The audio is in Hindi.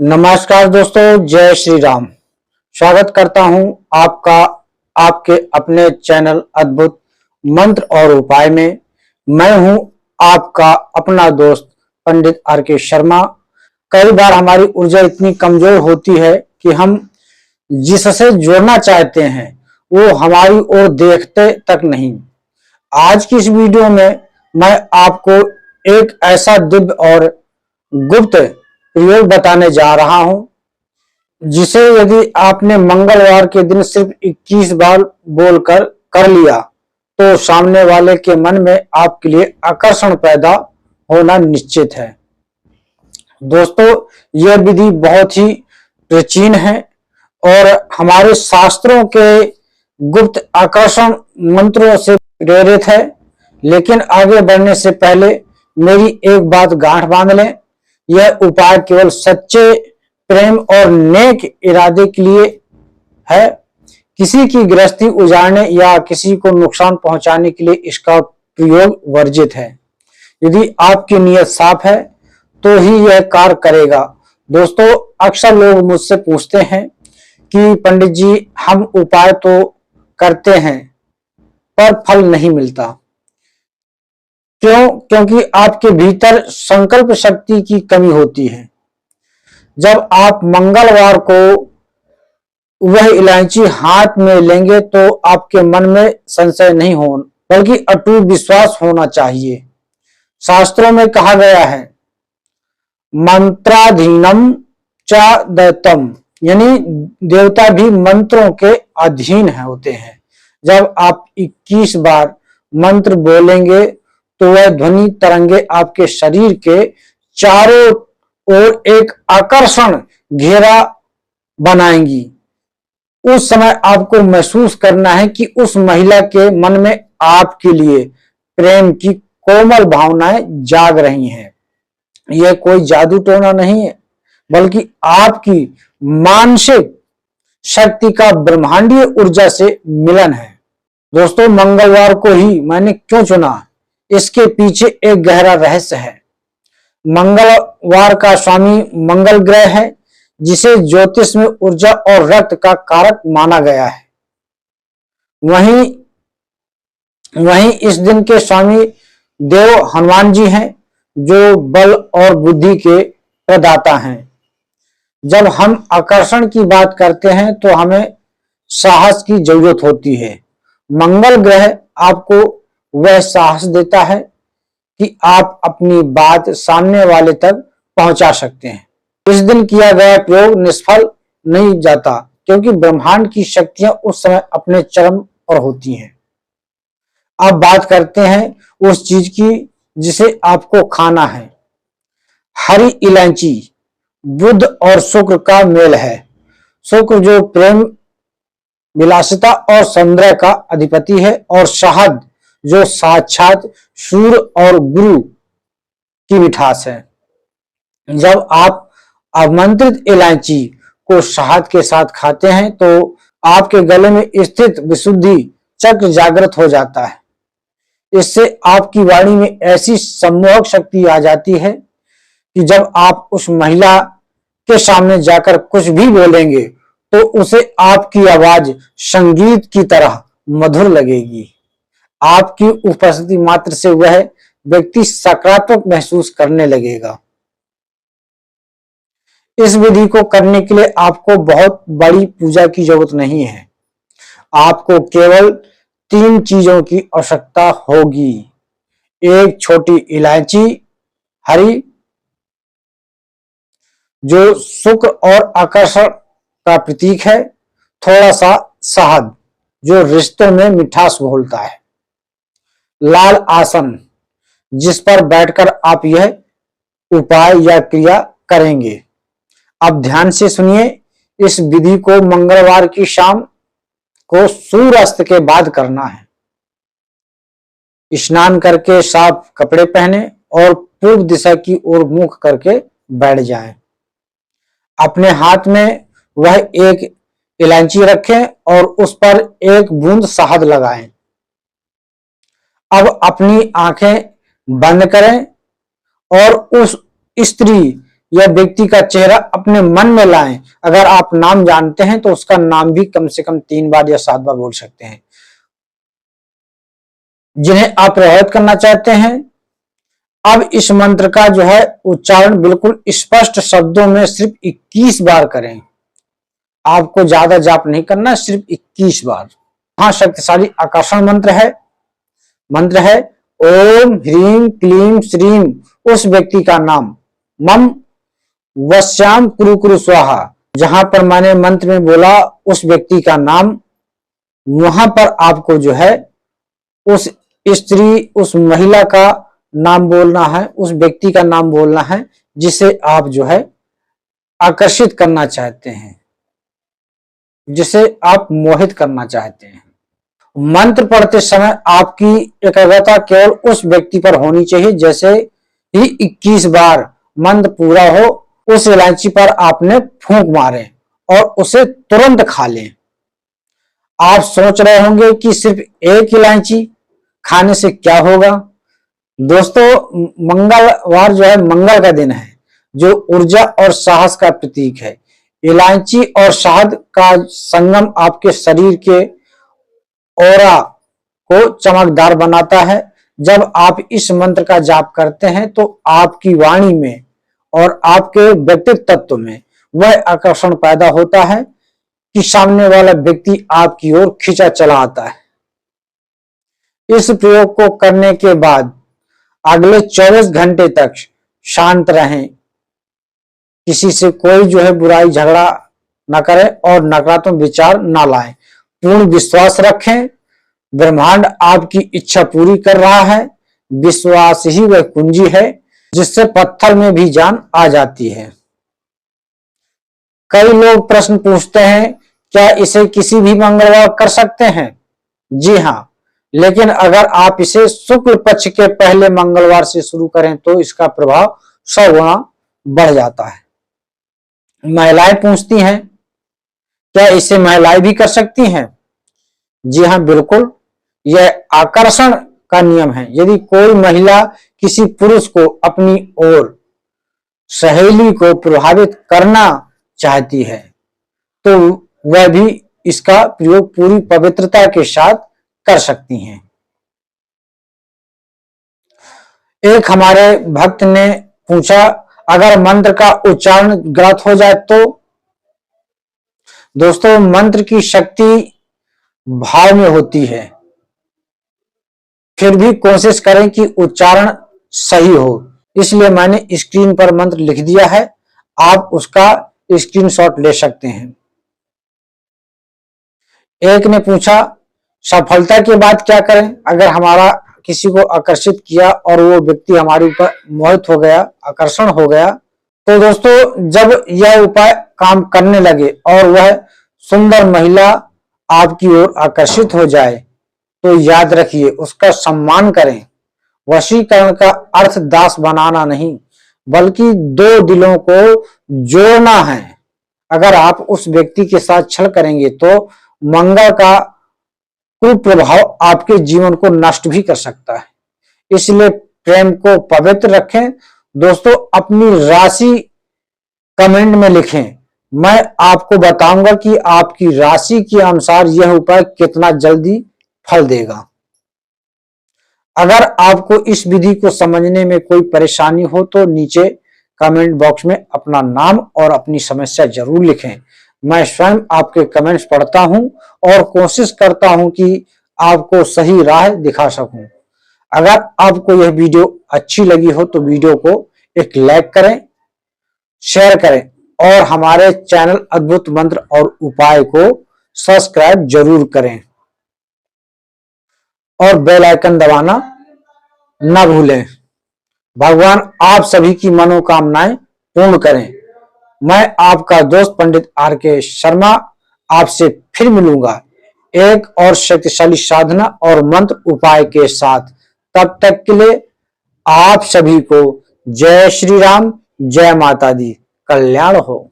नमस्कार दोस्तों, जय श्री राम। स्वागत करता हूं आपका आपके अपने चैनल अद्भुत मंत्र और उपाय में। मैं हूं आपका अपना दोस्त पंडित आर के शर्मा। कई बार हमारी ऊर्जा इतनी कमजोर होती है कि हम जिससे जुड़ना चाहते हैं वो हमारी ओर देखते तक नहीं। आज की इस वीडियो में मैं आपको एक ऐसा दिव्य और गुप्त प्रयोग बताने जा रहा हूं जिसे यदि आपने मंगलवार के दिन सिर्फ 21 बार बोलकर कर लिया तो सामने वाले के मन में आपके लिए आकर्षण पैदा होना निश्चित है। दोस्तों, यह विधि बहुत ही प्राचीन है और हमारे शास्त्रों के गुप्त आकर्षण मंत्रों से प्रेरित है। लेकिन आगे बढ़ने से पहले मेरी एक बात गांठ बांध लें, यह उपाय केवल सच्चे प्रेम और नेक इरादे के लिए है। किसी की गृहस्थी उजाड़ने या किसी को नुकसान पहुंचाने के लिए इसका प्रयोग वर्जित है। यदि आपकी नीयत साफ है तो ही यह कार्य करेगा। दोस्तों, अक्सर लोग मुझसे पूछते हैं कि पंडित जी, हम उपाय तो करते हैं पर फल नहीं मिलता। क्यों? क्योंकि आपके भीतर संकल्प शक्ति की कमी होती है। जब आप मंगलवार को वह इलायची हाथ में लेंगे तो आपके मन में संशय नहीं हो बल्कि अटूट विश्वास होना चाहिए। शास्त्रों में कहा गया है, मंत्राधीनम च दैत्यम, यानी देवता भी मंत्रों के अधीन होते हैं। जब आप 21 बार मंत्र बोलेंगे तो वह ध्वनि तरंगे आपके शरीर के चारों ओर एक आकर्षण घेरा बनाएंगी। उस समय आपको महसूस करना है कि उस महिला के मन में आपके लिए प्रेम की कोमल भावनाएं जाग रही हैं। यह कोई जादू टोना नहीं है बल्कि आपकी मानसिक शक्ति का ब्रह्मांडीय ऊर्जा से मिलन है। दोस्तों, मंगलवार को ही मैंने क्यों चुना, इसके पीछे एक गहरा रहस्य है। मंगलवार का स्वामी मंगल ग्रह है जिसे ज्योतिष में ऊर्जा और रक्त का कारक माना गया है। वहीं इस दिन के स्वामी देव हनुमान जी हैं जो बल और बुद्धि के प्रदाता हैं। जब हम आकर्षण की बात करते हैं तो हमें साहस की जरूरत होती है। मंगल ग्रह आपको वह साहस देता है कि आप अपनी बात सामने वाले तक पहुंचा सकते हैं। इस दिन किया गया प्रयोग निष्फल नहीं जाता क्योंकि ब्रह्मांड की शक्तियां उस समय अपने चरम पर होती हैं। अब बात करते हैं उस चीज की जिसे आपको खाना है। हरी इलायची बुध और शुक्र का मेल है। शुक्र जो प्रेम, विलासिता और सौंदर्य का अधिपति है, और शहद जो साक्षात सूर्य और गुरु की मिठास है। जब आप आमंत्रित इलायची को शहद के साथ खाते हैं तो आपके गले में स्थित विशुद्धि चक्र जागृत हो जाता है। इससे आपकी वाणी में ऐसी सम्मोहक शक्ति आ जाती है कि जब आप उस महिला के सामने जाकर कुछ भी बोलेंगे तो उसे आपकी आवाज संगीत की तरह मधुर लगेगी। आपकी उपस्थिति मात्र से वह व्यक्ति सकारात्मक महसूस करने लगेगा। इस विधि को करने के लिए आपको बहुत बड़ी पूजा की जरूरत नहीं है। आपको केवल 3 चीजों की आवश्यकता होगी। एक छोटी इलायची हरी जो शुक्र और आकर्षण का प्रतीक है, थोड़ा सा शहद जो रिश्तों में मिठास घोलता है, लाल आसन जिस पर बैठकर आप यह उपाय या क्रिया करेंगे। अब ध्यान से सुनिए, इस विधि को मंगलवार की शाम को सूर्यास्त के बाद करना है। स्नान करके साफ कपड़े पहने और पूर्व दिशा की ओर मुख करके बैठ जाएं। अपने हाथ में वह एक इलायची रखें और उस पर एक बूंद शहद लगाएं। अब अपनी आंखें बंद करें और उस स्त्री या व्यक्ति का चेहरा अपने मन में लाएं। अगर आप नाम जानते हैं तो उसका नाम भी कम से कम 3 बार या 7 बार बोल सकते हैं। जिन्हें आप प्रभावित करना चाहते हैं, अब इस मंत्र का जो है उच्चारण बिल्कुल स्पष्ट शब्दों में सिर्फ 21 बार करें। आपको ज्यादा जाप नहीं करना, सिर्फ 21 बार। हाँ, शक्तिशाली आकर्षण मंत्र है ओम ह्रीम क्लीम श्रीम। उस व्यक्ति का नाम मम वश्याम कुरु कुरु स्वाहा। जहां पर मैंने मंत्र में बोला उस व्यक्ति का नाम, वहां पर आपको जो है उस स्त्री, उस महिला का नाम बोलना है, उस व्यक्ति का नाम बोलना है जिसे आप जो है आकर्षित करना चाहते हैं, जिसे आप मोहित करना चाहते हैं। मंत्र पढ़ते समय आपकी एकाग्रता केवल उस व्यक्ति पर होनी चाहिए। जैसे ही 21 बार मंत्र पूरा हो, उस इलायची पर आपने फूंक मारे और उसे तुरंत खा लें। आप सोच रहे होंगे कि सिर्फ एक इलायची खाने से क्या होगा। दोस्तों, मंगलवार जो है मंगल का दिन है, जो ऊर्जा और साहस का प्रतीक है। इलायची और शहद का संगम आपके शरीर के ऑरा को चमकदार बनाता है। जब आप इस मंत्र का जाप करते हैं तो आपकी वाणी में और आपके व्यक्तित्व तत्व में वह आकर्षण पैदा होता है कि सामने वाला व्यक्ति आपकी ओर खींचा चला आता है। इस प्रयोग को करने के बाद अगले 24 घंटे तक शांत रहें, किसी से कोई जो है बुराई झगड़ा ना करें और नकारात्मक विचार ना लाएं। पूर्ण विश्वास रखें, ब्रह्मांड आपकी इच्छा पूरी कर रहा है। विश्वास ही वह कुंजी है जिससे पत्थर में भी जान आ जाती है। कई लोग प्रश्न पूछते हैं, क्या इसे किसी भी मंगलवार कर सकते हैं? जी हाँ, लेकिन अगर आप इसे शुक्ल पक्ष के पहले मंगलवार से शुरू करें तो इसका प्रभाव 100 गुना बढ़ जाता है। महिलाएं पूछती हैं, क्या इसे महिलाएं भी कर सकती हैं? जी हाँ, बिल्कुल। यह आकर्षण का नियम है। यदि कोई महिला किसी पुरुष को अपनी ओर, सहेली को प्रभावित करना चाहती है तो वह भी इसका प्रयोग पूरी पवित्रता के साथ कर सकती हैं। एक हमारे भक्त ने पूछा, अगर मंत्र का उच्चारण गलत हो जाए तो? दोस्तों, मंत्र की शक्ति भाव में होती है। फिर भी कोशिश करें कि उच्चारण सही हो। इसलिए मैंने स्क्रीन पर मंत्र लिख दिया है, आप उसका स्क्रीनशॉट ले सकते हैं। एक ने पूछा, सफलता के बाद क्या करें? अगर हमारा किसी को आकर्षित किया और वो व्यक्ति हमारे ऊपर मोहित हो गया, आकर्षण हो गया, तो दोस्तों जब यह उपाय काम करने लगे और वह सुंदर महिला आपकी ओर आकर्षित हो जाए तो याद रखिए, उसका सम्मान करें। वशीकरण का अर्थ दास बनाना नहीं, बल्कि दो दिलों को जोड़ना है। अगर आप उस व्यक्ति के साथ छल करेंगे तो मंगल का कुप्रभाव आपके जीवन को नष्ट भी कर सकता है। इसलिए प्रेम को पवित्र रखें। दोस्तों, अपनी राशि कमेंट में लिखें, मैं आपको बताऊंगा कि आपकी राशि के अनुसार यह उपाय कितना जल्दी फल देगा। अगर आपको इस विधि को समझने में कोई परेशानी हो तो नीचे कमेंट बॉक्स में अपना नाम और अपनी समस्या जरूर लिखें। मैं स्वयं आपके कमेंट्स पढ़ता हूं और कोशिश करता हूं कि आपको सही राह दिखा सकूं। अगर आपको यह वीडियो अच्छी लगी हो तो वीडियो को एक लाइक करें, शेयर करें और हमारे चैनल अद्भुत मंत्र और उपाय को सब्सक्राइब जरूर करें और बेल आइकन दबाना न भूलें। भगवान आप सभी की मनोकामनाएं पूर्ण करें। मैं आपका दोस्त पंडित आर.के. शर्मा आपसे फिर मिलूंगा एक और शक्तिशाली साधना और मंत्र उपाय के साथ। तब तक के लिए आप सभी को जय श्री राम, जय माता दी, कल्याण हो।